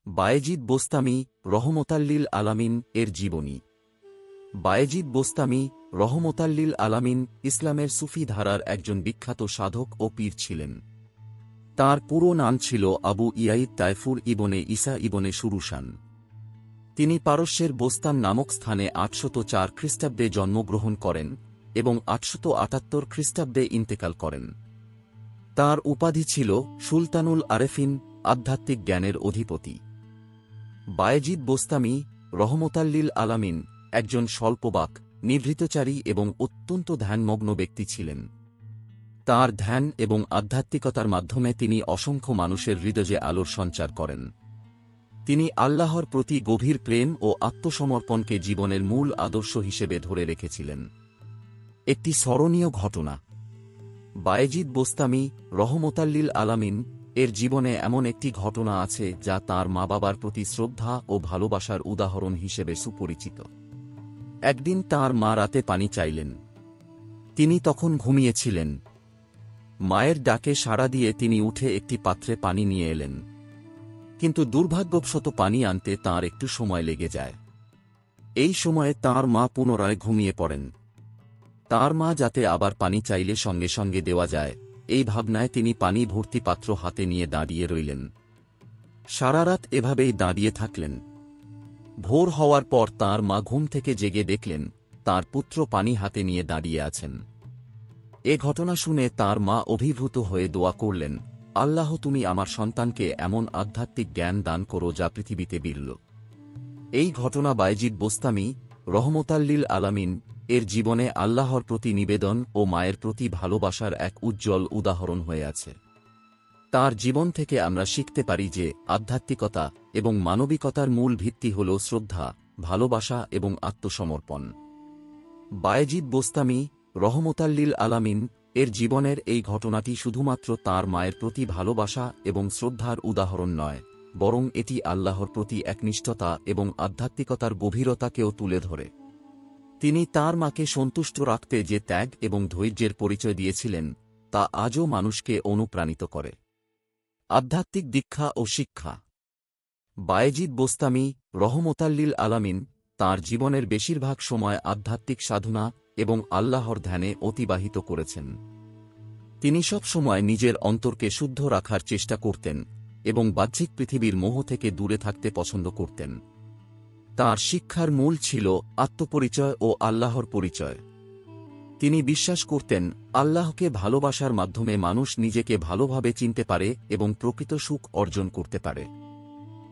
বায়েজিদ বোস্তামি রহমতাল্লিল আলামিন এর জীবনী। বায়েজিদ বোস্তামি রহমতাল্লিল আলামিন ইসলামের সুফি ধারার একজন বিখ্যাত সাধক ও পীর ছিলেন। তাঁর পুরো নাম ছিল আবু ইয়াইদ তায়ফুর ইবনে ঈসা ইবনে সুরুশান। তিনি পারস্যের বোস্তান নামক স্থানে ৮০৪ খ্রিস্টাব্দে জন্মগ্রহণ করেন এবং ৮৭৮ খ্রিস্টাব্দে ইন্তেকাল করেন। তাঁর উপাধি ছিল সুলতানুল আরেফিন, আধ্যাত্মিক জ্ঞানের অধিপতি। বায়েজিদ বোস্তামি রহমতাল্লিল আলামিন একজন স্বল্পবাক, নিভৃতচারী এবং অত্যন্ত ধ্যানমগ্ন ব্যক্তি ছিলেন। তাঁর ধ্যান এবং আধ্যাত্মিকতার মাধ্যমে তিনি অসংখ্য মানুষের হৃদয়ে আলোর সঞ্চার করেন। তিনি আল্লাহর প্রতি গভীর প্রেম ও আত্মসমর্পণকে জীবনের মূল আদর্শ হিসেবে ধরে রেখেছিলেন। একটি স্মরণীয় ঘটনা। বায়েজিদ বোস্তামি রহমতাল্লিল আলামিন এর জীবনে এমন একটি ঘটনা আছে যা তাঁর মা বাবার প্রতি শ্রদ্ধা ও ভালোবাসার উদাহরণ হিসেবে সুপরিচিত। একদিন তাঁর মা রাতে পানি চাইলেন। তিনি তখন ঘুমিয়েছিলেন। মায়ের ডাকে সাড়া দিয়ে তিনি উঠে একটি পাত্রে পানি নিয়ে এলেন, কিন্তু দুর্ভাগ্যবশত পানি আনতে তাঁর একটু সময় লেগে যায়। এই সময়ে তাঁর মা পুনরায় ঘুমিয়ে পড়েন। তাঁর মা যাতে আবার পানি চাইলে সঙ্গে সঙ্গে দেওয়া যায়, এই ভাবনায় তিনি পানি ভর্তি পাত্র হাতে নিয়ে দাঁড়িয়ে রইলেন। সারা রাত এভাবেই দাঁড়িয়ে থাকলেন। ভোর হওয়ার পর তাঁর মা ঘুম থেকে জেগে দেখলেন তাঁর পুত্র পানি হাতে নিয়ে দাঁড়িয়ে আছেন। এ ঘটনা শুনে তাঁর মা অভিভূত হয়ে দোয়া করলেন, আল্লাহ তুমি আমার সন্তানকে এমন আধ্যাত্মিক জ্ঞান দান করো যা পৃথিবীতে বিরল। এই ঘটনা বায়েজিদ বোস্তামি রহমতাল্লিল আলামিন এর জীবনে আল্লাহর প্রতি নিবেদন ও মায়ের প্রতি ভালোবাসার এক উজ্জ্বল উদাহরণ হয়ে আছে। তার জীবন থেকে আমরা শিখতে পারি যে আধ্যাত্মিকতা এবং মানবিকতার মূল ভিত্তি হল শ্রদ্ধা, ভালোবাসা এবং আত্মসমর্পণ। বায়েজিদ বোস্তামি রহমতাল্লিল আলামিন এর জীবনের এই ঘটনাটি শুধুমাত্র তাঁর মায়ের প্রতি ভালোবাসা এবং শ্রদ্ধার উদাহরণ নয়, বরং এটি আল্লাহর প্রতি একনিষ্ঠতা এবং আধ্যাত্মিকতার গভীরতাকেও তুলে ধরে। তিনি তাঁর মাকে সন্তুষ্ট রাখতে যে ত্যাগ এবং ধৈর্যের পরিচয় দিয়েছিলেন তা আজও মানুষকে অনুপ্রাণিত করে। আধ্যাত্মিক দীক্ষা ও শিক্ষা। বায়েজিদ বোস্তামি রহমতাল্লিল আলামিন তাঁর জীবনের বেশিরভাগ সময় আধ্যাত্মিক সাধনা এবং আল্লাহর ধ্যানে অতিবাহিত করেছেন। তিনি সব সময় নিজের অন্তরকে শুদ্ধ রাখার চেষ্টা করতেন এবং বাহ্যিক পৃথিবীর মোহ থেকে দূরে থাকতে পছন্দ করতেন। তাঁর শিক্ষার মূল ছিল আত্মপরিচয় ও আল্লাহর পরিচয়। তিনি বিশ্বাস করতেন আল্লাহকে ভালোবাসার মাধ্যমে মানুষ নিজেকে ভালোভাবে চিনতে পারে এবং প্রকৃত সুখ অর্জন করতে পারে।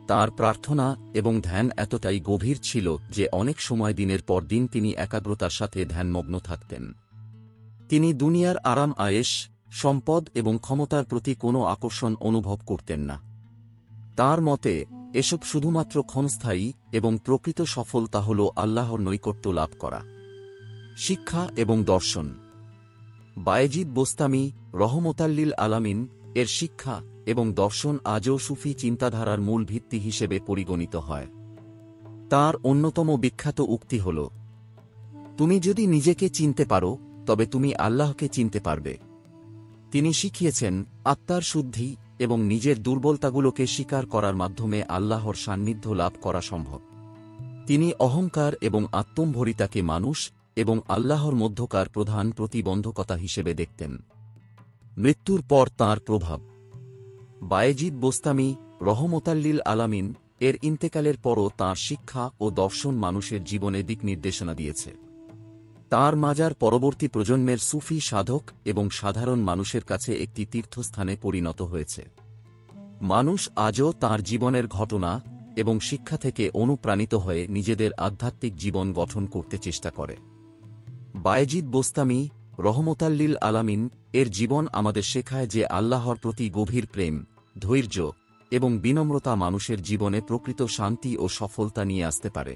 তাঁর প্রার্থনা এবং ধ্যান এতটাই গভীর ছিল যে অনেক সময় দিনের পর দিন তিনি একাগ্রতার সাথে ধ্যানমগ্ন থাকতেন। তিনি দুনিয়ার আরাম আয়েশ, সম্পদ এবং ক্ষমতার প্রতি কোনো আকর্ষণ অনুভব করতেন না। তাঁর মতে এসব শুধুমাত্র ক্ষণস্থায়ী এবং প্রকৃত সফলতা হল আল্লাহর নৈকট্য লাভ করা। শিক্ষা এবং দর্শন। বায়েজিদ বোস্তামি রহমতাল্লিল আলামিন এর শিক্ষা এবং দর্শন আজও সুফি চিন্তাধারার মূল ভিত্তি হিসেবে পরিগণিত হয়। তাঁর অন্যতম বিখ্যাত উক্তি হল, তুমি যদি নিজেকে চিনতে পারো তবে তুমি আল্লাহকে চিনতে পারবে। তিনি শিখিয়েছেন আত্মার শুদ্ধি এবং নিজের দুর্বলতাগুলোকে স্বীকার করার মাধ্যমে আল্লাহর সান্নিধ্য লাভ করা সম্ভব। তিনি অহংকার এবং আত্মম্ভরিতাকে মানুষ এবং আল্লাহর মধ্যকার প্রধান প্রতিবন্ধকতা হিসেবে দেখতেন। মৃত্যুর পর তাঁর প্রভাব। বায়েজিদ বোস্তামি রহমতাল্লিল আলামিন এর ইন্তেকালের পরও তাঁর শিক্ষা ও দর্শন মানুষের জীবনে দিক নির্দেশনা দিয়েছে। তাঁর মাজার পরবর্তী প্রজন্মের সুফি সাধক এবং সাধারণ মানুষের কাছে একটি তীর্থস্থানে পরিণত হয়েছে। মানুষ আজও তাঁর জীবনের ঘটনা এবং শিক্ষা থেকে অনুপ্রাণিত হয়ে নিজেদের আধ্যাত্মিক জীবন গঠন করতে চেষ্টা করে। বায়েজিদ বোস্তামি রহমতাল্লিল আলামিন এর জীবন আমাদের শেখায় যে আল্লাহর প্রতি গভীর প্রেম, ধৈর্য এবং বিনম্রতা মানুষের জীবনে প্রকৃত শান্তি ও সফলতা নিয়ে আসতে পারে।